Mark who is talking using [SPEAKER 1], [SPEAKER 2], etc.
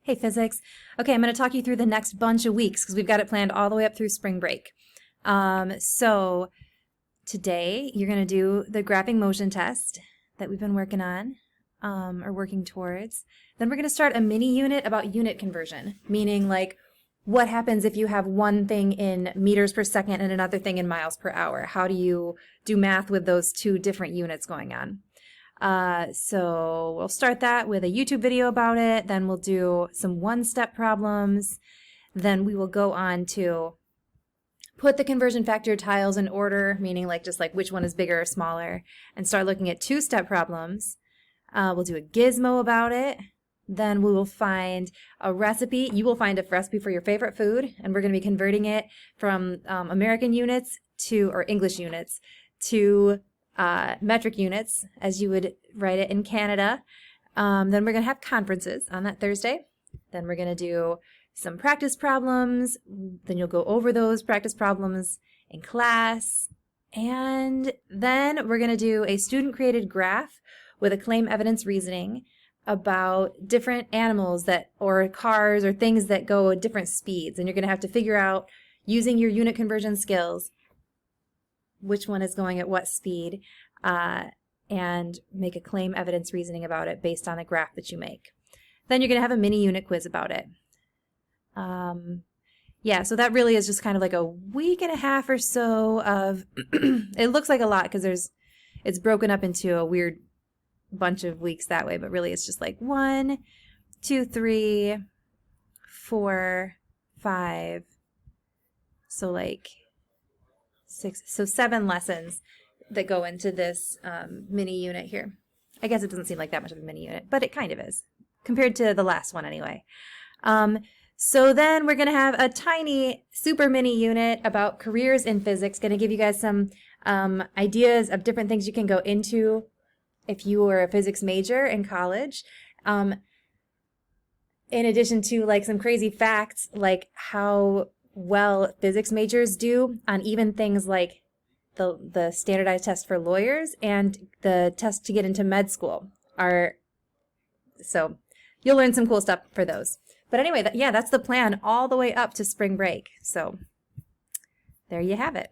[SPEAKER 1] Hey, physics. Okay, I'm going to talk you through the next bunch of weeks because we've got it planned all the way up through spring break. So today you're going to do the graphing motion test that we've been working on or working towards. Then we're going to start a mini unit about unit conversion, meaning like what happens if you have one thing in meters per second and another thing in miles per hour? How do you do math with those two different units going on? So we'll start that with a YouTube video about it. Then we'll do some one-step problems. Then we will go on to put the conversion factor tiles in order, meaning like just like which one is bigger or smaller, and start looking at two-step problems. We'll do a gizmo about it. Then we will find a recipe. You will find a recipe for your favorite food, and we're going to be converting it from American units to, or English units, to metric units, as you would write it in Canada. Then we're going to have conferences on that Thursday. Then we're going to do some practice problems. Then you'll go over those practice problems in class. And then we're going to do a student-created graph with a claim evidence reasoning about different animals that, or cars or things that go at different speeds. And you're going to have to figure out, using your unit conversion skills, which one is going at what speed, and make a claim evidence reasoning about it based on the graph that you make. Then you're going to have a mini unit quiz about it. Yeah, so that really is just kind of like a week and a half or so of, it looks like a lot because it's broken up into a weird bunch of weeks that way, but really it's just like 1, 2, 3, 4, 5, so like 6, so 7 lessons that go into this mini unit here. I guess it doesn't seem like that much of a mini unit, but it kind of is, compared to the last one anyway. So then we're going to have a tiny super mini unit about careers in physics, going to give you guys some ideas of different things you can go into if you were a physics major in college. In addition to like some crazy facts like how well physics majors do on even things like the standardized test for lawyers and the test to get into med school so you'll learn some cool stuff for those. But anyway, yeah, that's the plan all the way up to spring break. So there you have it.